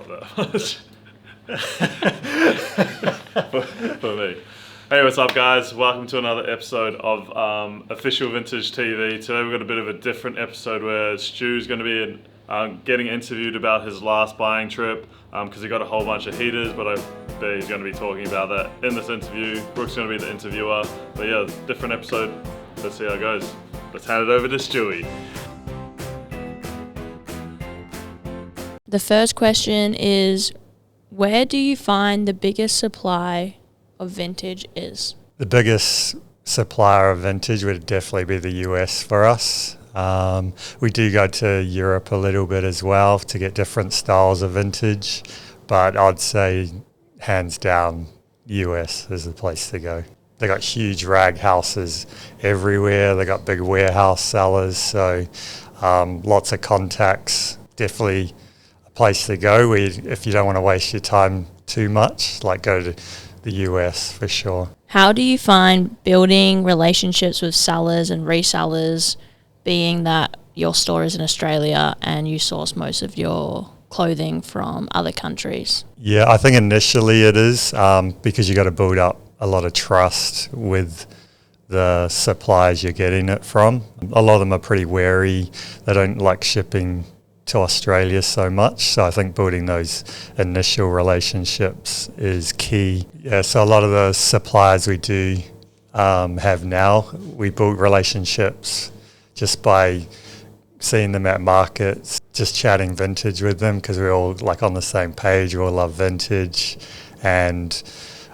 that much. for me. Hey, what's up, guys? Welcome to another episode of Official Vintage TV. Today we've got a bit of a different episode where Stu's going to be getting interviewed about his last buying trip because he got a whole bunch of heaters, but I bet he's going to be talking about that in this interview. Brooke's going to be the interviewer. But yeah, different episode. Let's see how it goes. Let's hand it over to Stewie. The first question is, where do you find the biggest supply of vintage is? The biggest supplier of vintage would definitely be the US for us. We do go to Europe a little bit as well to get different styles of vintage, but I'd say hands down US is the place to go. They got huge rag houses everywhere. They got big warehouse sellers, so lots of contacts. Definitely a place to go if you don't want to waste your time too much, like go to the US for sure. How do you find building relationships with sellers and resellers, being that your store is in Australia and you source most of your clothing from other countries? Yeah, I think initially it is because you got to build up a lot of trust with the suppliers you're getting it from. A lot of them are pretty wary. They don't like shipping to Australia so much. So I think building those initial relationships is key. Yeah, so a lot of the suppliers we do have now, we build relationships just by seeing them at markets, just chatting vintage with them because we're all like on the same page. We all love vintage, and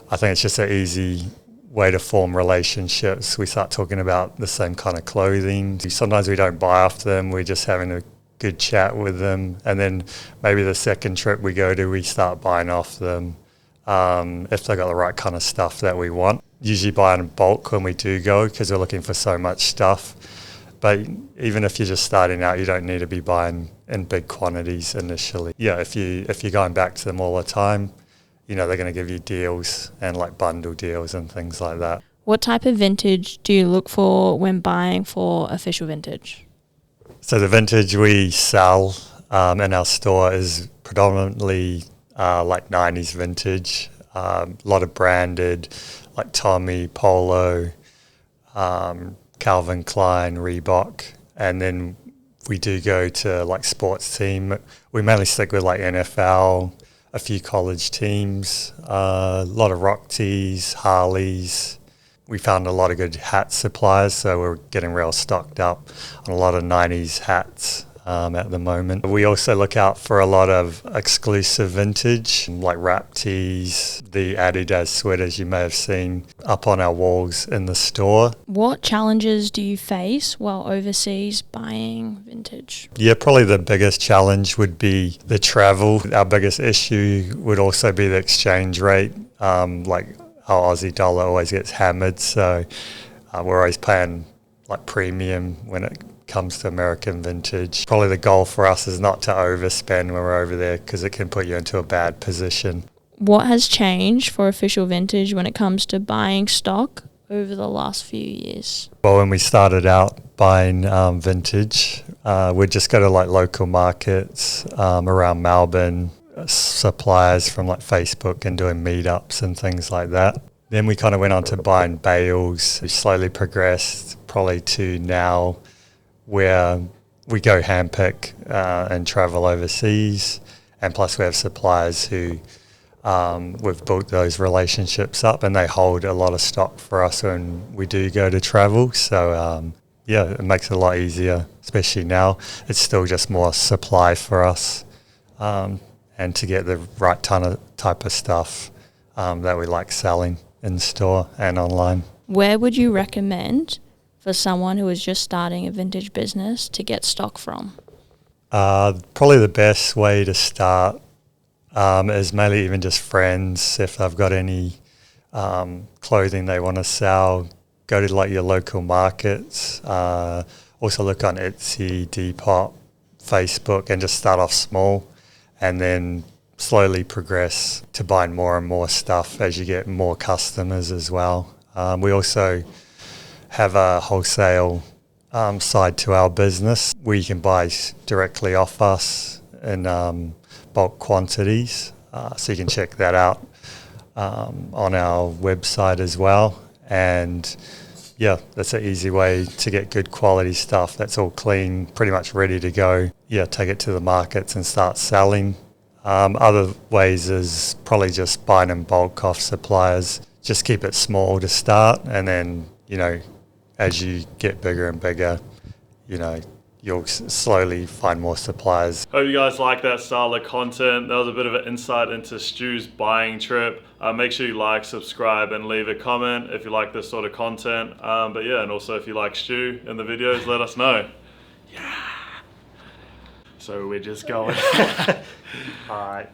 I think it's just an easy way to form relationships. We start talking about the same kind of clothing. Sometimes we don't buy off them. We're just having a good chat with them, and then maybe the second trip we go to, we start buying off them if they got the right kind of stuff that we want. Usually buy in bulk when we do go because we're looking for so much stuff. But even if you're just starting out, you don't need to be buying in big quantities initially. Yeah, if you're going back to them all the time, you know they're going to give you deals and like bundle deals and things like that. What type of vintage do you look for when buying for Official Vintage? So the vintage we sell in our store is predominantly like 90s vintage, a lot of branded like Tommy, Polo, Calvin Klein, Reebok, and then we do go to like sports team. We mainly stick with like NFL, a few college teams, a lot of rock tees, Harleys. We found a lot of good hat suppliers, so we're getting real stocked up on a lot of 90s hats at the moment. We also look out for a lot of exclusive vintage, like wrap tees, the Adidas sweaters you may have seen up on our walls in the store. What challenges do you face while overseas buying vintage? Yeah, probably the biggest challenge would be the travel. Our biggest issue would also be the exchange rate. Like our Aussie dollar always gets hammered, so we're always paying like premium when it comes to American vintage. Probably the goal for us is not to overspend when we're over there because it can put you into a bad position. What has changed for Official Vintage when it comes to buying stock over the last few years? Well, when we started out buying vintage, we'd just go to like local markets around Melbourne, suppliers from like Facebook and doing meetups and things like that. Then we kind of went on to buying bales. We slowly progressed probably to now where we go handpick and travel overseas, and plus we have suppliers who we've built those relationships up and they hold a lot of stock for us when we do go to travel. So yeah, it makes it a lot easier, especially now. It's still just more supply for us and to get the right type of stuff that we like selling in store and online. Where would you recommend for someone who is just starting a vintage business to get stock from? Probably the best way to start is mainly even just friends. If they've got any clothing they want to sell, go to like your local markets. Also look on Etsy, Depop, Facebook, and just start off small and then slowly progress to buying more and more stuff as you get more customers as well. We also have a wholesale side to our business where you can buy directly off us in bulk quantities. So you can check that out on our website as well. And yeah, that's an easy way to get good quality stuff that's all clean, pretty much ready to go. Yeah, take it to the markets and start selling. Other ways is probably just buying in bulk off suppliers. Just keep it small to start, and then, you know, as you get bigger and bigger, you know, you'll slowly find more suppliers. Hope you guys like that style of content. That was a bit of an insight into Stu's buying trip. Make sure you like, subscribe, and leave a comment if you like this sort of content. But yeah, and also if you like Stu in the videos, let us know. Yeah. So we're just going. All right.